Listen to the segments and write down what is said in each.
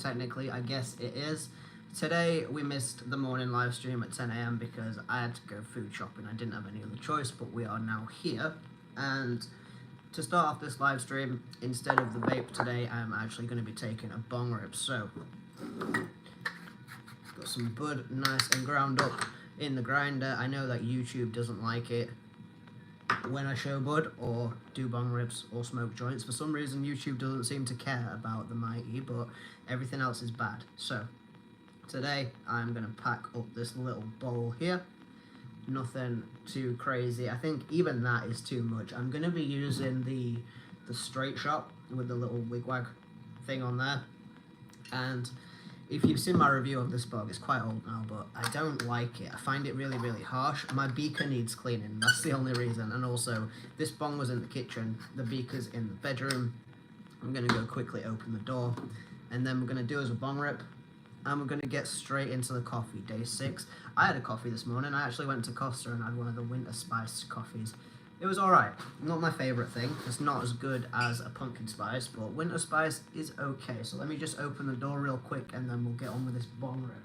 Technically, I guess it is. Today we missed the morning live stream at 10 a.m. because I had to go food shopping. I didn't have any other choice, but we are now here. And to start off this live stream, instead of the vape today, I'm actually going to be taking a bong rip. So, got some bud nice and ground up in the grinder. I know that YouTube doesn't like it when I show bud or do bong rips or smoke joints. For some reason, YouTube doesn't seem to care about the mighty, but everything else is bad. So, today I'm going to pack up this little bowl here. Nothing too crazy. I think even that is too much. I'm going to be using the straight shot with the little wigwag thing on there. And if you've seen my review of this bog, it's quite old now, but I don't like it. I find it really, really harsh. My beaker needs cleaning. That's the only reason. And also, this bong was in the kitchen. The beaker's in the bedroom. I'm going to go quickly open the door. And then we're going to do as a bong rip. And we're going to get straight into the coffee, day 6. I had a coffee this morning. I actually went to Costa and had one of the winter spice coffees. It was alright. Not my favourite thing. It's not as good as a pumpkin spice, but winter spice is okay. So let me just open the door real quick and then we'll get on with this bong rip.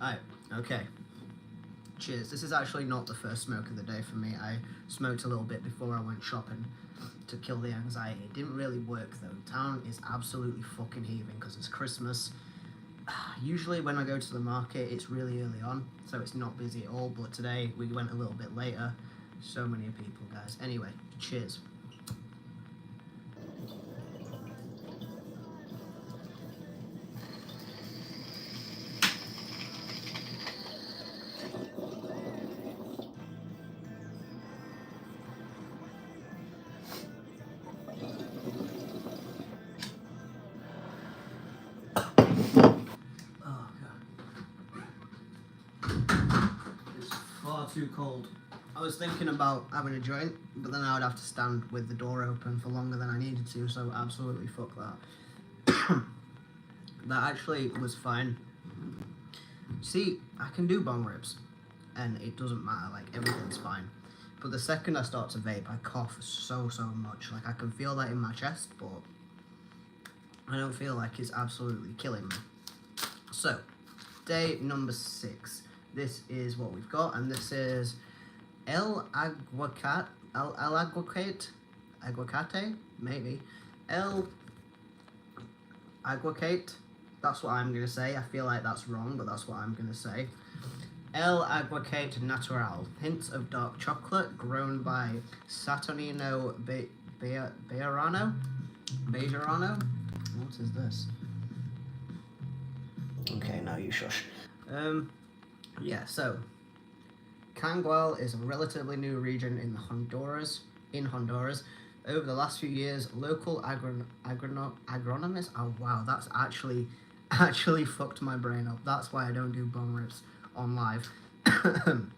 Alright, okay. Cheers. This is actually not the first smoke of the day for me. I smoked a little bit before I went shopping to kill the anxiety. It didn't really work though. Town is absolutely fucking heaving because it's Christmas. Usually when I go to the market it's really early on, so it's not busy at all, but today we went a little bit later. So many people, guys. Anyway, cheers. Too cold. I was thinking about having a joint, but then I would have to stand with the door open for longer than I needed to, so absolutely fuck that. That actually was fine. See, I can do bong rips, and it doesn't matter, like, everything's fine. But the second I start to vape, I cough so much. Like, I can feel that in my chest, but I don't feel like it's absolutely killing me. So, day number 6. This is what we've got, and this is El Aguacate, maybe. El Aguacate, that's what I'm going to say. I feel like that's wrong, but that's what I'm going to say. El Aguacate Natural, hints of dark chocolate, grown by Saturnino Bejarano. What is this? Okay, now you shush. Yeah, so Cangual is a relatively new region in Honduras. Over the last few years, local agronomists. Oh wow, that's actually fucked my brain up. That's why I don't do bong rips on live. I've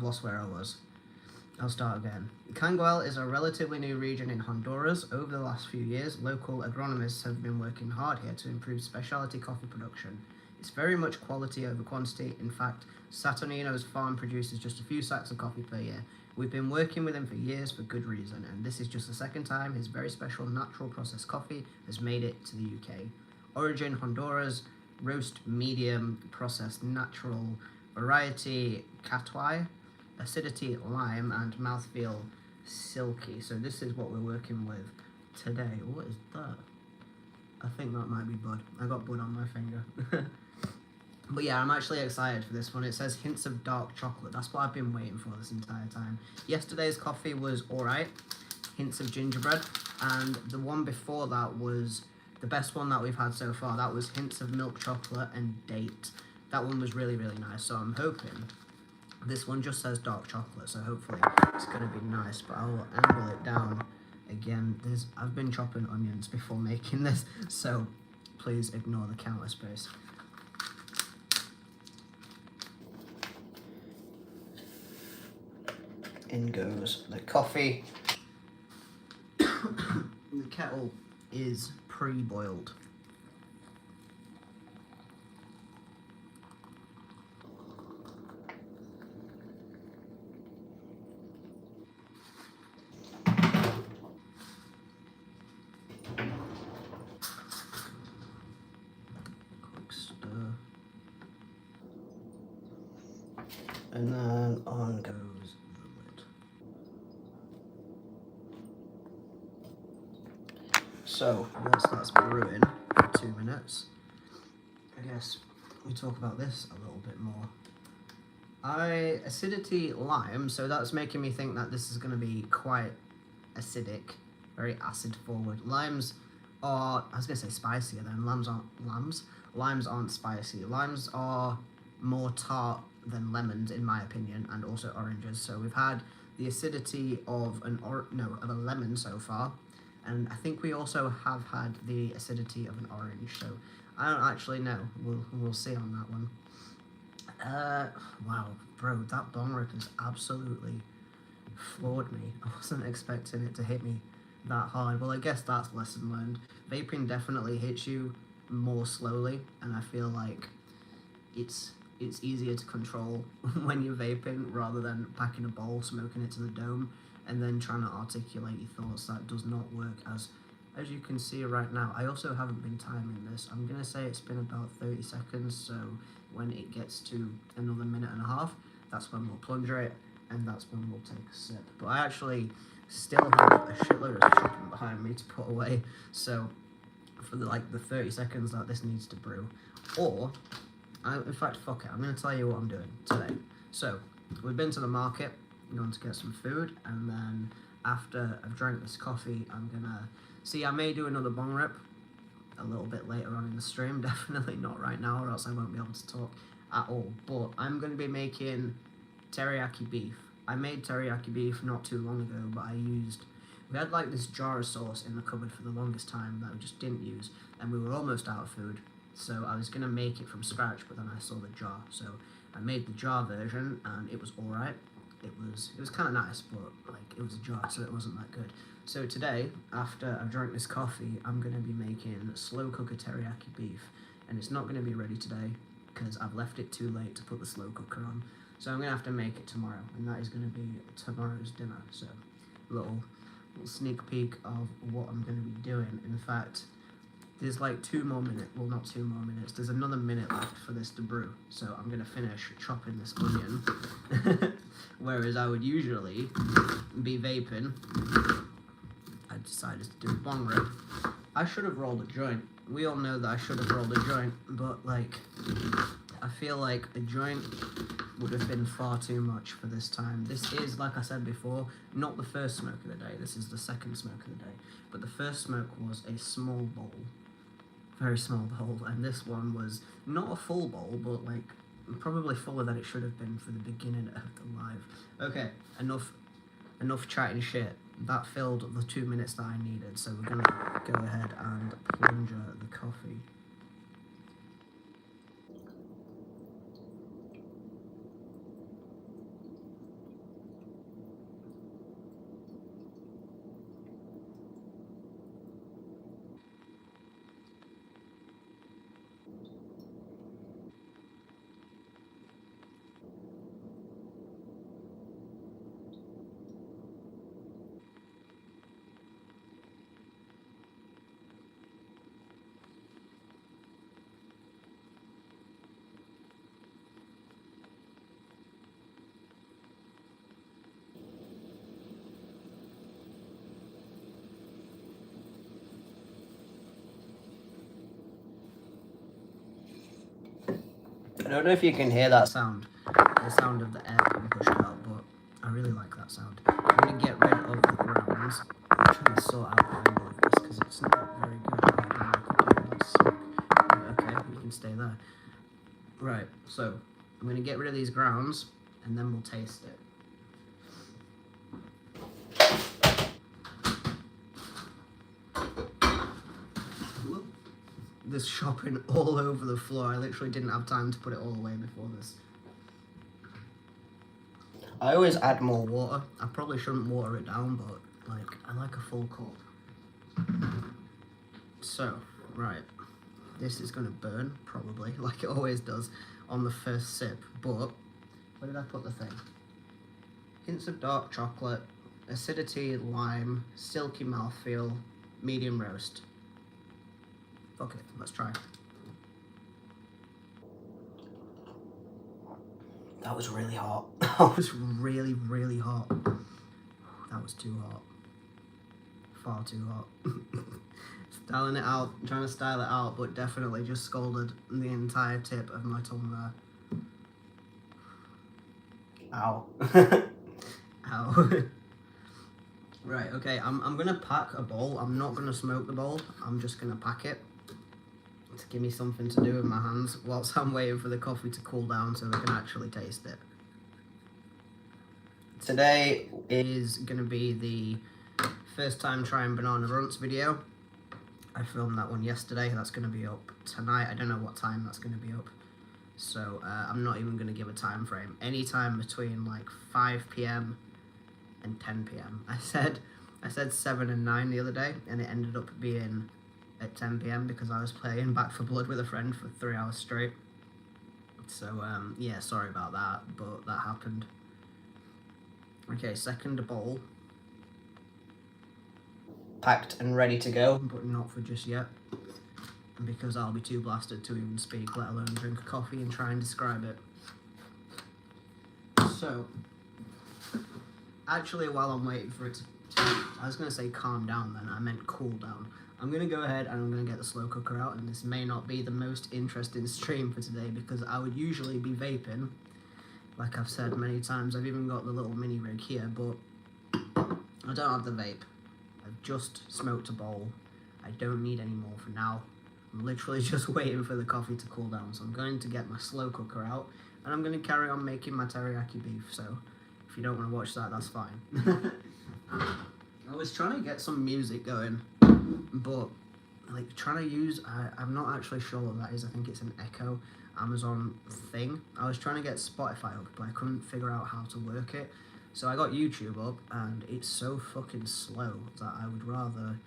lost where I was. I'll start again. Cangual is a relatively new region in Honduras. Over the last few years, local agronomists have been working hard here to improve specialty coffee production. It's very much quality over quantity. In fact, Saturnino's farm produces just a few sacks of coffee per year. We've been working with him for years for good reason, and this is just the second time his very special natural processed coffee has made it to the UK. Origin Honduras, roast medium, processed natural, variety Catwai, acidity lime, and mouthfeel silky. So this is what we're working with today. What is that? I think that might be bud. I got bud on my finger. But yeah, I'm actually excited for this one. It says hints of dark chocolate. That's what I've been waiting for this entire time. Yesterday's coffee was alright. Hints of gingerbread. And the one before that was the best one that we've had so far. That was hints of milk chocolate and date. That one was really, really nice. So I'm hoping this one just says dark chocolate. So hopefully it's going to be nice. But I'll angle it down again. I've been chopping onions before making this. So please ignore the counter space. In goes the coffee. The kettle is pre-boiled. And then on goes the lid. So once that's brewing for 2 minutes, I guess we talk about this a little bit more. Acidity lime, so that's making me think that this is going to be quite acidic, very acid forward. Limes are, I was going to say spicier then, limes aren't spicy. Limes are more tart than lemons in my opinion, and also oranges. So we've had the acidity of of a lemon so far, and I think we also have had the acidity of an orange. So I don't actually know. We'll see on that one. Wow, bro, that bong rip has absolutely floored me. I wasn't expecting it to hit me that hard. Well, I guess that's lesson learned. Vaping definitely hits you more slowly, and I feel like it's easier to control when you're vaping rather than packing a bowl, smoking it to the dome, and then trying to articulate your thoughts. That does not work as you can see right now. I also haven't been timing this. I'm gonna say it's been about 30 seconds, so when it gets to another minute and a half, that's when we'll plunger it, and that's when we'll take a sip. But I actually still have a shitload of chopping behind me to put away, so for the 30 seconds that this needs to brew, or in fact, fuck it, I'm going to tell you what I'm doing today. So, we've been to the market, I'm going to get some food, and then after I've drank this coffee, I'm going to see, I may do another bong rip a little bit later on in the stream, definitely not right now, or else I won't be able to talk at all. But I'm going to be making teriyaki beef. I made teriyaki beef not too long ago, but we had like this jar of sauce in the cupboard for the longest time that we just didn't use, and we were almost out of food. So I was going to make it from scratch, but then I saw the jar. So I made the jar version, and it was alright. It was kind of nice, but like it was a jar, so it wasn't that good. So today, after I've drank this coffee, I'm going to be making slow cooker teriyaki beef. And it's not going to be ready today, because I've left it too late to put the slow cooker on. So I'm going to have to make it tomorrow, and that is going to be tomorrow's dinner. So little sneak peek of what I'm going to be doing. In fact, there's like 2 more minutes, well not 2 more minutes, there's another minute left for this to brew. So I'm going to finish chopping this onion, whereas I would usually be vaping. I decided to do a bong rip. I should have rolled a joint. We all know that I should have rolled a joint, but like, I feel like a joint would have been far too much for this time. This is, like I said before, not the first smoke of the day, this is the second smoke of the day. But the first smoke was a small bowl. Very small bowl, and this one was not a full bowl, but like probably fuller than it should have been for the beginning of the live. Okay, enough chatting shit. That filled the 2 minutes that I needed, so we're gonna go ahead and plunger the coffee. I don't know if you can hear that sound, the sound of the air being pushed out, but I really like that sound. I'm going to get rid of the grounds. I'm trying to sort out the angle of this because it's not very good. I don't know if I could do that. Right, okay, you can stay there. Right, so I'm going to get rid of these grounds and then we'll taste it. This shopping all over the floor. I literally didn't have time to put it all away before this. I always add more water. I probably shouldn't water it down, but like I like a full cup. So, right. This is gonna burn, probably, like it always does on the first sip, but where did I put the thing? Hints of dark chocolate, acidity, lime, silky mouthfeel, medium roast. Okay, let's try. That was really hot. That was really, really hot. That was too hot. Far too hot. Styling it out, trying to style it out, but definitely just scalded the entire tip of my tongue there. Ow. Ow. Right, okay, I'm gonna pack a bowl. I'm not gonna smoke the bowl. I'm just gonna pack it to give me something to do with my hands whilst I'm waiting for the coffee to cool down so I can actually taste it. Today is gonna be the first time trying banana runts video. I filmed that one yesterday. That's gonna be up tonight. I don't know what time that's gonna be up. So I'm not even gonna give a time frame. Anytime between like 5 p.m. and 10 p.m. I said 7 and 9 the other day, and it ended up being at 10 p.m. because I was playing Back for Blood with a friend for 3 hours straight. So yeah, sorry about that, but that happened. Okay, second bowl. Packed and ready to go, but not for just yet, because I'll be too blasted to even speak, let alone drink a coffee and try and describe it. So, actually, while I'm waiting for it to I was going to say calm down then, I meant cool down. I'm going to go ahead and I'm going to get the slow cooker out, and this may not be the most interesting stream for today because I would usually be vaping, like I've said many times. I've even got the little mini rig here, but I don't have the vape. I've just smoked a bowl. I don't need any more for now. I'm literally just waiting for the coffee to cool down, so I'm going to get my slow cooker out, and I'm going to carry on making my teriyaki beef, so if you don't want to watch that, that's fine. I was trying to get some music going, but like trying to use, I'm not actually sure what that is. I think it's an Echo Amazon thing. I was trying to get Spotify up, but I couldn't figure out how to work it. So I got YouTube up, and it's so fucking slow that I would rather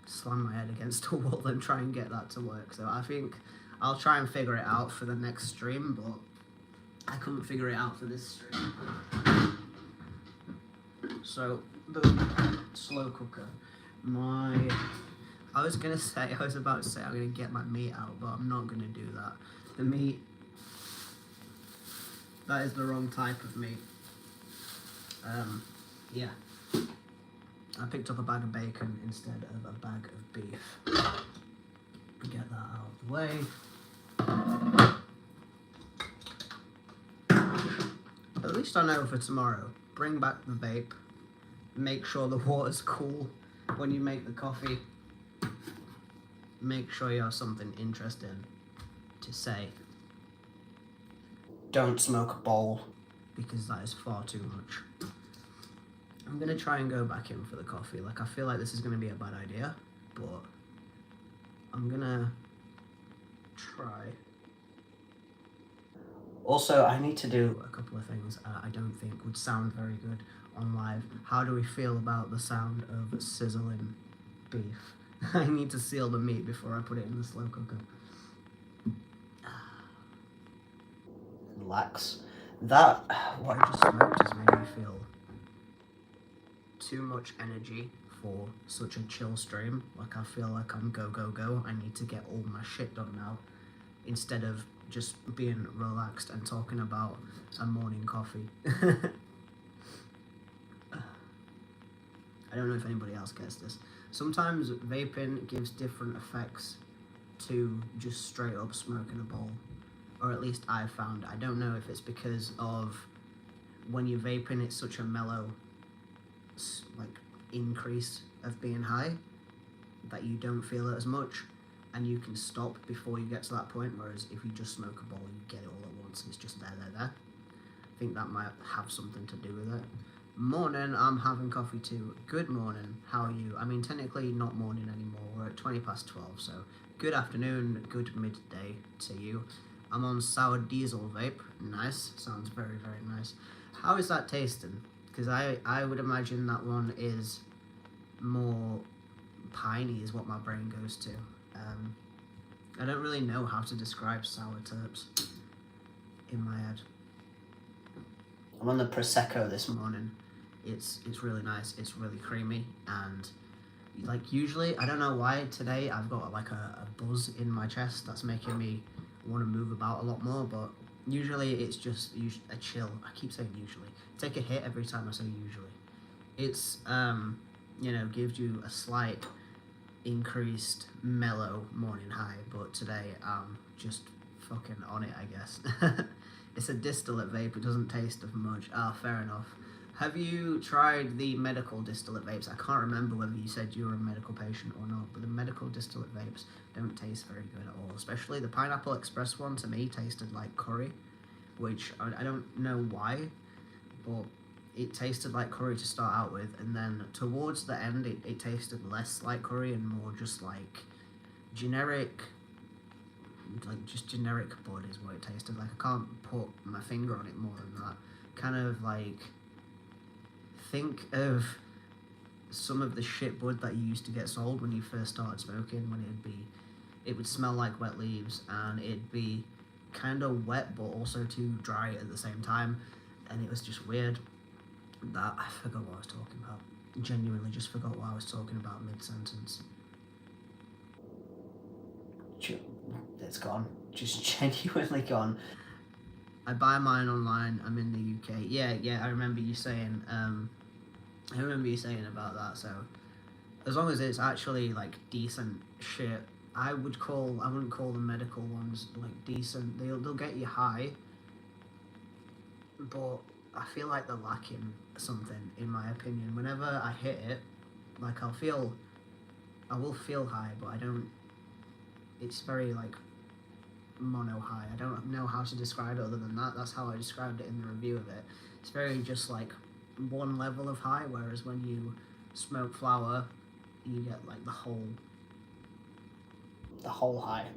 slam my head against a wall than try and get that to work. So I think I'll try and figure it out for the next stream, but I couldn't figure it out for this stream. So the slow cooker, I was about to say I'm gonna get my meat out, but I'm not gonna do that. The meat, that is the wrong type of meat. Yeah, I picked up a bag of bacon instead of a bag of beef. Get that out of the way. At least I know for tomorrow. Bring back the vape. Make sure the water's cool when you make the coffee. Make sure you have something interesting to say. Don't smoke a bowl, because that is far too much. I'm going to try and go back in for the coffee. Like, I feel like this is going to be a bad idea, but I'm going to try. Also, I need to do a couple of things I don't think would sound very good on live. How do we feel about the sound of sizzling beef? I need to seal the meat before I put it in the slow cooker. Relax. That, what I just smoked has made me feel too much energy for such a chill stream. Like, I feel like I'm go, go, go. I need to get all my shit done now, instead of just being relaxed and talking about a morning coffee. I don't know if anybody else gets this. Sometimes vaping gives different effects to just straight up smoking a bowl, or at least I've found. I don't know if it's because of when you're vaping, it's such a mellow like increase of being high that you don't feel it as much, and you can stop before you get to that point, whereas if you just smoke a bowl, you get it all at once, and it's just there. I think that might have something to do with it. Morning, I'm having coffee too. Good morning, how are you? I mean, technically not morning anymore, we're at 20 past 12, so good afternoon, good midday to you. I'm on sour diesel vape. Nice, sounds very, very nice. How is that tasting? Because I would imagine that one is more piney is what my brain goes to. I don't really know how to describe sour terps in my head. I'm on the Prosecco this morning. It's really nice, it's really creamy, and like usually, I don't know why today I've got like a buzz in my chest that's making me want to move about a lot more, but Usually it's just a chill. I keep saying usually. Take a hit every time I say usually. It's gives you a slight increased mellow morning high, but today I'm just fucking on it, I guess. It's a distillate vape, it doesn't taste of much. Ah, fair enough. Have you tried the medical distillate vapes? I can't remember whether you said you were a medical patient or not, but the medical distillate vapes don't taste very good at all. Especially the Pineapple Express one, to me, tasted like curry, which I don't know why, but it tasted like curry to start out with, and then towards the end it tasted less like curry and more just like generic, just generic bud is what it tasted like. I can't put my finger on it more than that. Kind of like, think of some of the shit bud that you used to get sold when you first started smoking, when it would smell like wet leaves, and it'd be kind of wet but also too dry at the same time, and it was just weird. That I forgot what I was talking about. Genuinely just forgot what I was talking about mid-sentence. It's gone. Just genuinely gone. I buy mine online. I'm in the UK. Yeah, I remember you saying about that. So as long as it's actually like decent shit, I wouldn't call the medical ones like decent. They'll get you high, but I feel like they're lacking something, in my opinion. Whenever I hit it, like I will feel high, but I don't. It's very like mono high. I don't know how to describe it other than that. That's how I described it in the review of it. It's very just like one level of high, whereas when you smoke flower, you get like the whole high.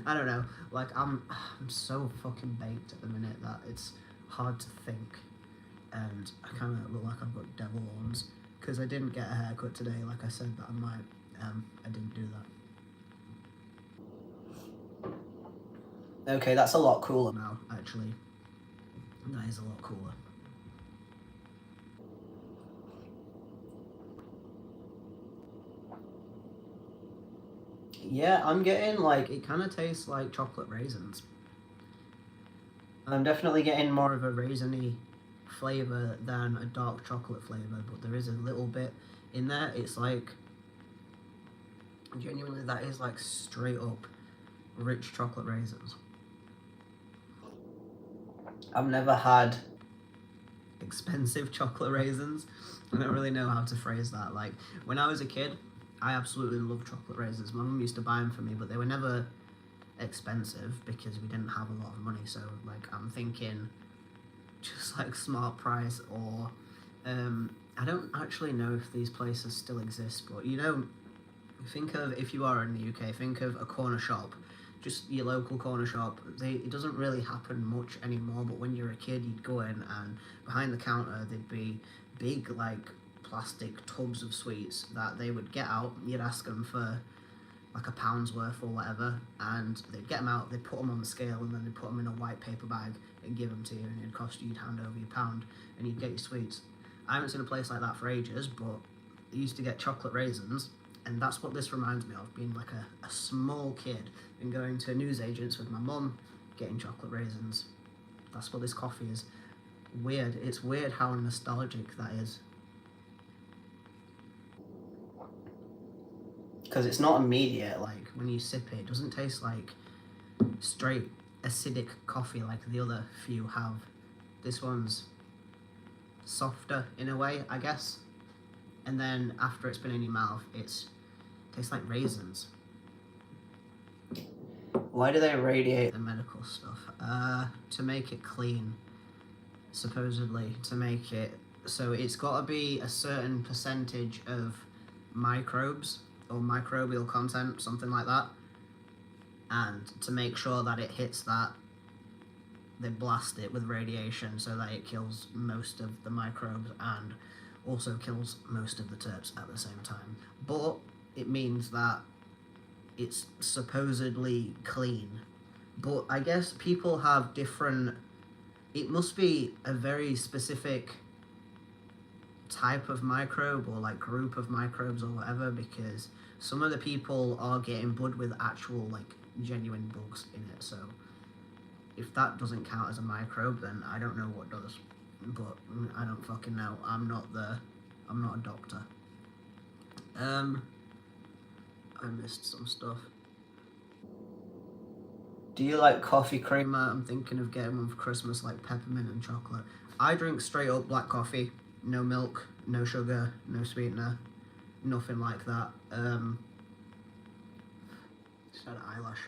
I don't know. Like I'm so fucking baked at the minute that it's hard to think, and I kind of look like I've got devil horns because I didn't get a haircut today. Like I said that I might. I didn't do that. Okay, that's a lot cooler now. Actually, that is a lot cooler. Yeah, I'm getting like, it kind of tastes like chocolate raisins. I'm definitely getting more of a raisiny flavour than a dark chocolate flavour, but there is a little bit in there. It's like, genuinely, that is like straight up rich chocolate raisins. I've never had expensive chocolate raisins. I don't really know how to phrase that. Like, when I was a kid, I absolutely loved chocolate raisins. My mum used to buy them for me, but they were never expensive because we didn't have a lot of money. So like, I'm thinking just like Smart Price, or I don't actually know if these places still exist, but think of, if you are in the UK, think of a corner shop, just your local corner shop. It doesn't really happen much anymore, but when you're a kid, you'd go in and behind the counter there'd be big like plastic tubs of sweets that they would get out. You'd ask them for like £1 worth or whatever, and they'd get them out, they'd put them on the scale, and then they'd put them in a white paper bag and give them to you, and it'd cost you, you'd hand over your £1 and you'd get your sweets. I haven't seen a place like that for ages, but I used to get chocolate raisins, and that's what this reminds me of, being like a small kid and going to newsagents with my mum, getting chocolate raisins. That's what this coffee is. Weird. It's weird how nostalgic that is. Because it's not immediate, like when you sip it, it doesn't taste like straight acidic coffee like the other few have. This one's softer in a way, I guess. And then after it's been in your mouth, it tastes like raisins. Why do they radiate the medical stuff? To make it clean, supposedly. To make it so it's got to be a certain percentage of microbes or microbial content, something like that. And to make sure that it hits that, they blast it with radiation so that it kills most of the microbes and also kills most of the terps at the same time. But it means that it's supposedly clean. But I guess people have different... It must be a very specific type of microbe or like group of microbes or whatever, because some of the people are getting bud with actual like genuine bugs in it. So if that doesn't count as a microbe, then I don't know what does. But I don't fucking know. I'm not a doctor. I missed some stuff. Do you like coffee creamer? I'm thinking of getting one for Christmas, like peppermint and chocolate. I drink straight up black coffee, no milk, no sugar, no sweetener, nothing like that. Just had an eyelash.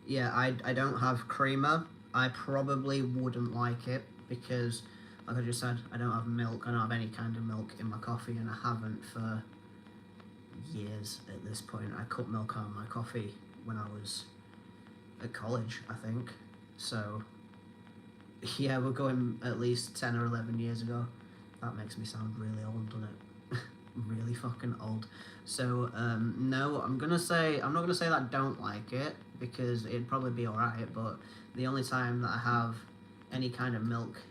Yeah, I don't have creamer. I probably wouldn't like it because, like I just said, I don't have milk. I don't have any kind of milk in my coffee, and I haven't for years at this point. I cut milk out of my coffee when I was at college, I think. So, yeah, we're going at least 10 or 11 years ago. That makes me sound really old, doesn't it? Really fucking old. So, no, I'm not gonna say that I don't like it, because it'd probably be alright, but the only time that I have any kind of milk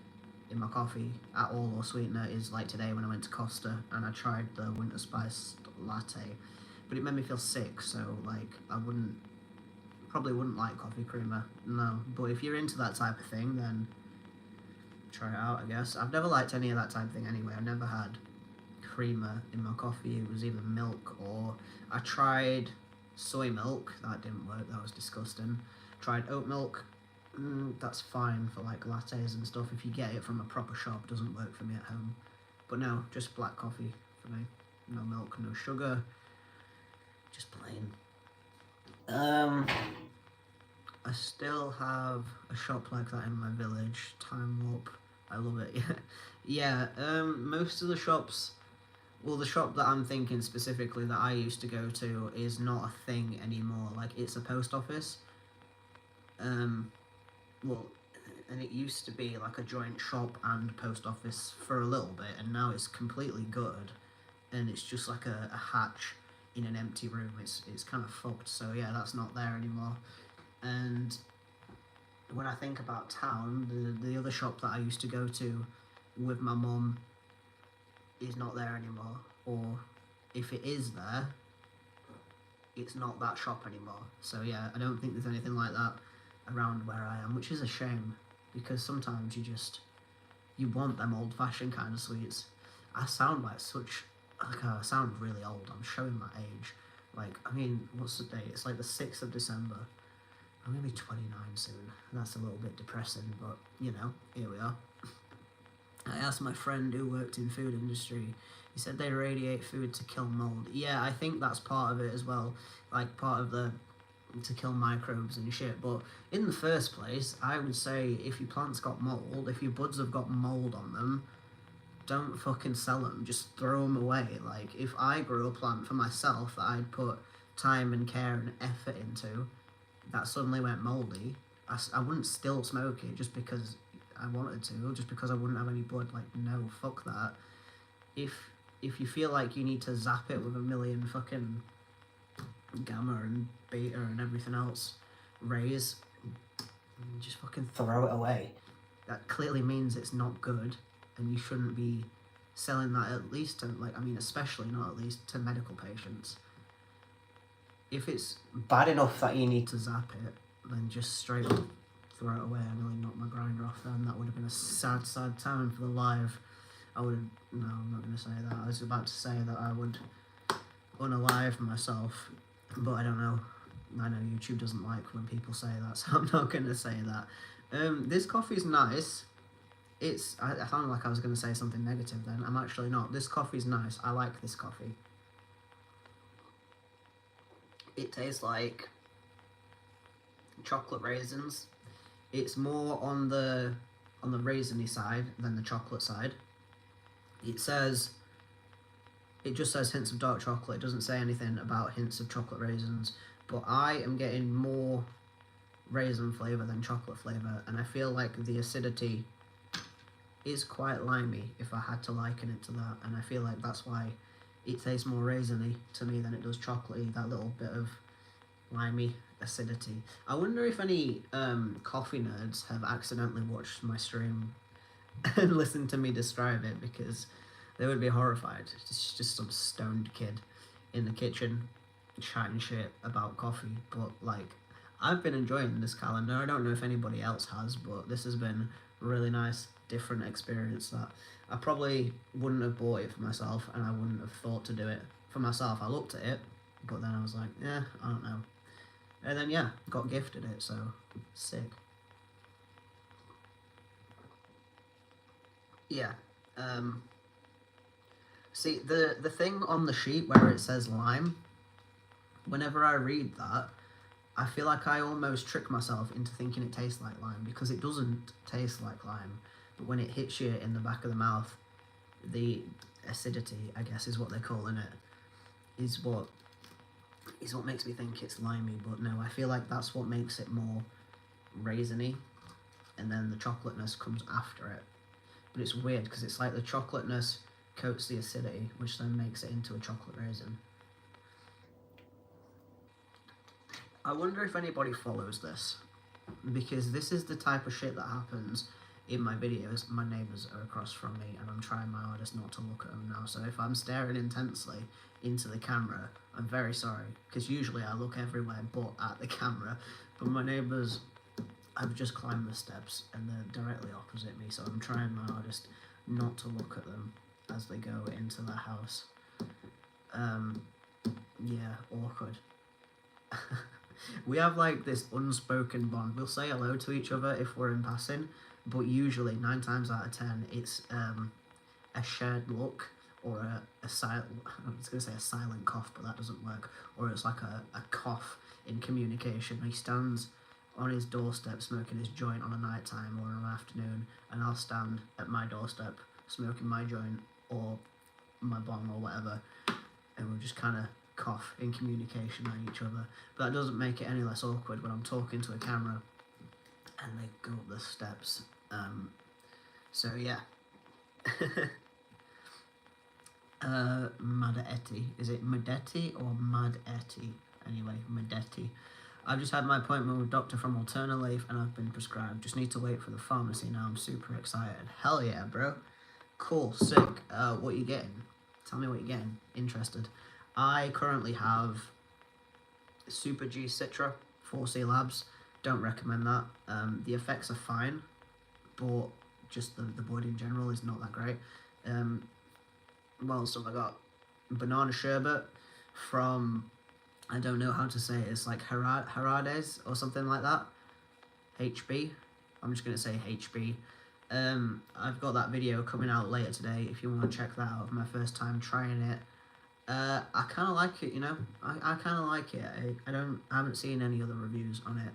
in my coffee at all, or sweetener, is like today when I went to Costa and I tried the winter spice latte, but it made me feel sick, so like I probably wouldn't like coffee creamer, no. But if you're into that type of thing, then try it out, I guess. I've never liked any of that type of thing anyway. I've never had creamer in my coffee. It was either milk, or I tried soy milk. That didn't work. That was disgusting. Tried oat milk. That's fine for like lattes and stuff. If you get it from a proper shop, doesn't work for me at home. But no, just black coffee for me. No milk, no sugar. Just plain. I still have a shop like that in my village. Time Warp. I love it. Yeah. Most of the shops. Well, the shop that I'm thinking specifically that I used to go to is not a thing anymore. Like, it's a post office. Well, and it used to be like a joint shop and post office for a little bit, and now it's completely gutted, and it's just like a hatch in an empty room. It's kind of fucked. So yeah, that's not there anymore. And when I think about town, the other shop that I used to go to with my mum is not there anymore, or if it is there, it's not that shop anymore. So yeah, I don't think there's anything like that around where I am, which is a shame, because sometimes you want them old-fashioned kind of sweets. I sound like I sound really old. I'm showing my age. Like, I mean, what's the date? It's like the 6th of December. I'm gonna be 29 soon. That's a little bit depressing, but you know, here we are. I asked my friend who worked in food industry. He said they radiate food to kill mold. Yeah, I think that's part of it as well. Like, part of to kill microbes and shit. But in the first place, I would say if your plant's got mold, if your buds have got mold on them, don't fucking sell them. Just throw them away. Like, if I grew a plant for myself that I'd put time and care and effort into, that suddenly went moldy, I wouldn't still smoke it just because I wanted to, just because I wouldn't have any bud. Like, no, fuck that. If you feel like you need to zap it with a million fucking gamma and beta and everything else rays, just fucking throw it away. That clearly means it's not good, and you shouldn't be selling that, at least to, like, I mean, especially not at least to medical patients. If it's bad enough that you need to zap it, then just straight up throw it away. I nearly knocked my grinder off then. That would have been a sad, sad time for the live. No, I'm not going to say that. I was about to say that I would unalive myself, but I don't know. I know YouTube doesn't like when people say that, so I'm not going to say that. This coffee's nice. I sounded like I was going to say something negative then. I'm actually not. This coffee's nice. I like this coffee. It tastes like chocolate raisins. It's more on the raisiny side than the chocolate side. It just says hints of dark chocolate. It doesn't say anything about hints of chocolate raisins, but I am getting more raisin flavour than chocolate flavour, and I feel like the acidity is quite limey, if I had to liken it to that, and I feel like that's why it tastes more raisiny to me than it does chocolatey, that little bit of limey acidity. I wonder if any coffee nerds have accidentally watched my stream and listened to me describe it, because they would be horrified. It's just some stoned kid in the kitchen chatting shit about coffee, but like, I've been enjoying this calendar. I don't know if anybody else has, but this has been a really nice, different experience that I probably wouldn't have bought it for myself, and I wouldn't have thought to do it for myself. I looked at it, but then I was like, yeah, I don't know. And then, yeah, got gifted it, so sick. Yeah. See, the thing on the sheet where it says lime, whenever I read that, I feel like I almost trick myself into thinking it tastes like lime, because it doesn't taste like lime. But when it hits you in the back of the mouth, the acidity, I guess is what they're calling it, is what makes me think it's limey. But no, I feel like that's what makes it more raisiny, and then the chocolateness comes after it. But it's weird because it's like the chocolateness coats the acidity, which then makes it into a chocolate raisin. I wonder if anybody follows this, because this is the type of shit that happens in my videos. My neighbours are across from me, and I'm trying my hardest not to look at them now. So if I'm staring intensely into the camera, I'm very sorry, because usually I look everywhere but at the camera. But my neighbours have just climbed the steps, and they're directly opposite me, so I'm trying my hardest not to look at them as they go into the house. Yeah, awkward. We have like this unspoken bond. We'll say hello to each other if we're in passing, but usually 9 times out of 10 it's a shared look, or a silent, I was going to say a silent cough, but that doesn't work, or it's like a cough in communication. He stands on his doorstep smoking his joint on a night time or an afternoon, and I'll stand at my doorstep smoking my joint or my bong or whatever, and we'll just kind of cough in communication at each other. But that doesn't make it any less awkward when I'm talking to a camera and they go up the steps. So yeah. Madetti. Is it Madetti or Madetti? Anyway, Madetti. I've just had my appointment with doctor from Alternaleaf, and I've been prescribed. Just need to wait for the pharmacy now. I'm super excited. Hell yeah, bro. Cool, sick. What are you getting? Tell me what you're getting. Interested. I currently have Super G Citra 4C Labs. Don't recommend that. The effects are fine, but just the bud in general is not that great. What else have I got? Banana sherbet from, I don't know how to say it. It's like Harades or something like that. HB. I'm just going to say HB. I've got that video coming out later today if you want to check that out. My first time trying it. I kind of like it, you know. I kind of like it. I haven't seen any other reviews on it,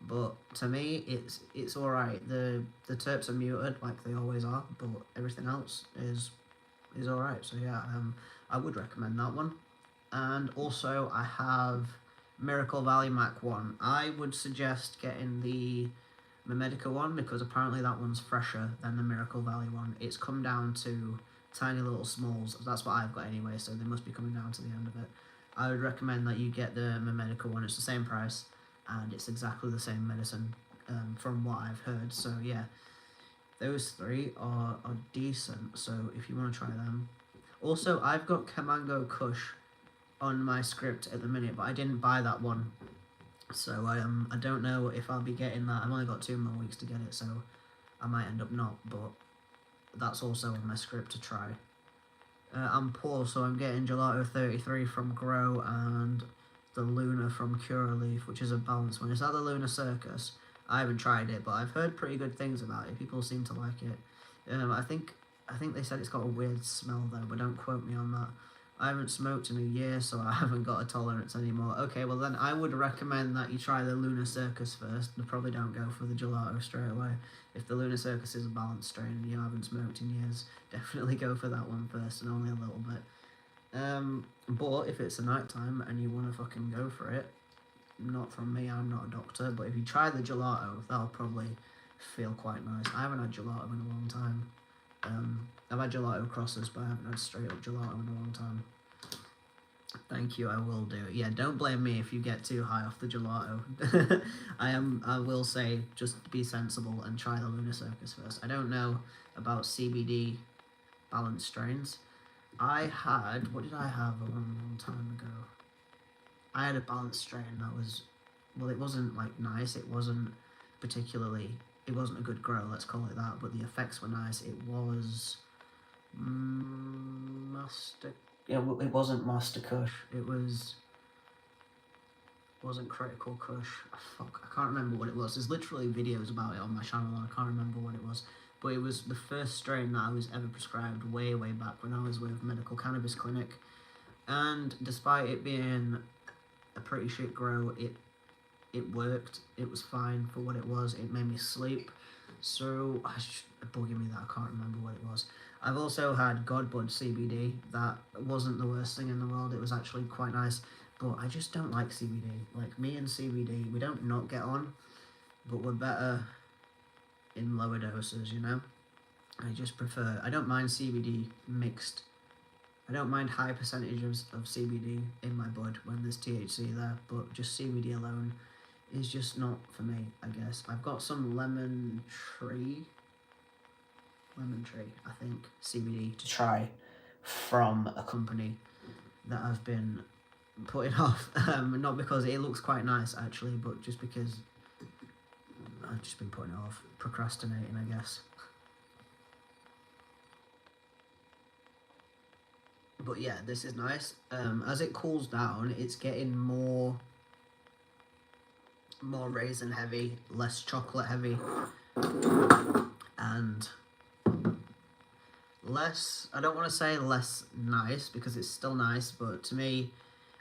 but to me, it's all right. The terps are muted like they always are, but everything else is all right. So yeah, I would recommend that one. And also, I have Miracle Valley Mac 1. I would suggest getting the Memedica one, because apparently that one's fresher than the Miracle Valley one. It's come down to tiny little smalls. That's what I've got anyway, so they must be coming down to the end of it. I would recommend that you get the Memedica one. It's the same price, and it's exactly the same medicine, from what I've heard. So yeah, those three are decent, so if you want to try them. Also, I've got Kamango Kush on my script at the minute, but I didn't buy that one, so I don't know if I'll be getting that. I've only got 2 more weeks to get it, so I might end up not, but that's also on my script to try. I'm poor, so I'm getting Gelato 33 from Grow and the Luna from Curaleaf, which is a balanced one. Is that the Luna Circus? I haven't tried it, but I've heard pretty good things about it. People seem to like it. I think they said it's got a weird smell though, but don't quote me on that. I haven't smoked in a year, so I haven't got a tolerance anymore. Okay, well then I would recommend that you try the Luna Circus first. And probably don't go for the Gelato straight away. If the Luna Circus is a balanced strain and you haven't smoked in years, definitely go for that one first, and only a little bit. But if it's a night time and you want to fucking go for it, not from me, I'm not a doctor, but if you try the Gelato, that'll probably feel quite nice. I haven't had Gelato in a long time. I've had Gelato crosses, but I haven't had straight up Gelato in a long time. Thank you, I will do it. Yeah, don't blame me if you get too high off the Gelato. I will say, just be sensible and try the Luna Circus first. I don't know about CBD balanced strains. What did I have a long time ago? I had a balanced strain that was well, it wasn't like nice. It wasn't particularly. It wasn't a good grow, let's call it that. But the effects were nice. It was master. Yeah, it wasn't Master Kush. It wasn't Critical Kush. Fuck, I can't remember what it was. There's literally videos about it on my channel, and I can't remember what it was. But it was the first strain that I was ever prescribed way back when I was with Medical Cannabis Clinic. And despite it being a pretty shit grow, it worked. It was fine for what it was. It made me sleep. So, it's bugging me that I can't remember what it was. I've also had Godbud CBD. That wasn't the worst thing in the world. It was actually quite nice. But I just don't like CBD. Like, me and CBD, we don't not get on. But we're better in lower doses, you know? I just prefer... I don't mind CBD mixed. I don't mind high percentages of CBD in my bud when there's THC there. But just CBD alone is just not for me, I guess. I've got some lemon tree, I think, CBD to try from a company that I've been putting off. Not because it looks quite nice, actually, but just because I've just been putting it off. Procrastinating, I guess. But yeah, this is nice. As it cools down, it's getting more raisin heavy, less chocolate heavy, and less, I don't want to say less nice, because it's still nice, but to me,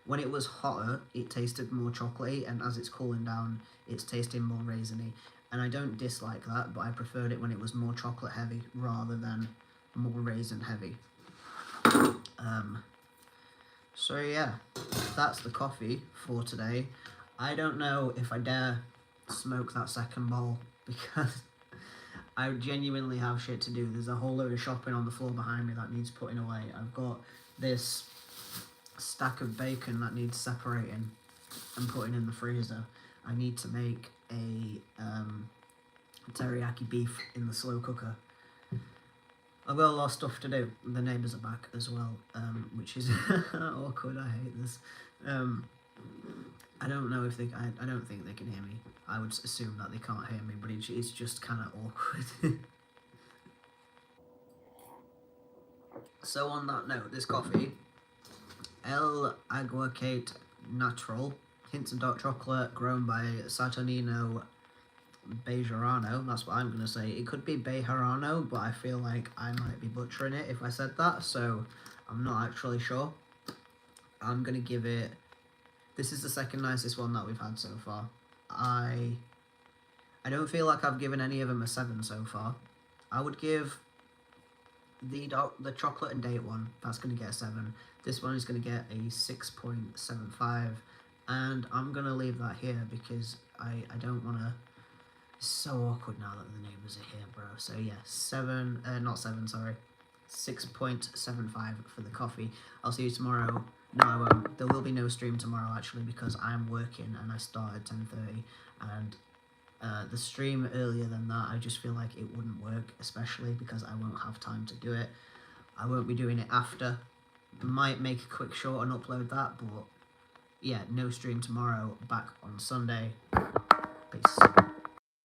when it was hotter, it tasted more chocolatey, and as it's cooling down, it's tasting more raisiny. And I don't dislike that, but I preferred it when it was more chocolate heavy rather than more raisin heavy. So yeah, that's the coffee for today. I don't know if I dare smoke that second bowl, because I genuinely have shit to do. There's a whole load of shopping on the floor behind me that needs putting away. I've got this stack of bacon that needs separating and putting in the freezer. I need to make a teriyaki beef in the slow cooker. I've got a lot of stuff to do. The neighbours are back as well, which is awkward. I hate this. I don't know if they... I don't think they can hear me. I would assume that they can't hear me, but it's just kind of awkward. So on that note, this coffee, El Aguacate Natural, hints of dark chocolate, grown by Saturnino Bejarano. That's what I'm going to say. It could be Bejarano, but I feel like I might be butchering it if I said that, so I'm not actually sure. I'm going to give it... This is the second nicest one that we've had so far. I don't feel like I've given any of them a 7 so far. I would give the chocolate and date one, that's going to get a 7. This one is going to get a 6.75, and I'm going to leave that here because I don't want to... It's so awkward now that the neighbours are here, bro. So yeah, 6.75 for the coffee. I'll see you tomorrow. No, I won't. There will be no stream tomorrow, actually, because I'm working and I start at 10:30, and the stream earlier than that, I just feel like it wouldn't work, especially because I won't have time to do it. I won't be doing it after. Might make a quick short and upload that, but yeah, no stream tomorrow, back on Sunday. Peace.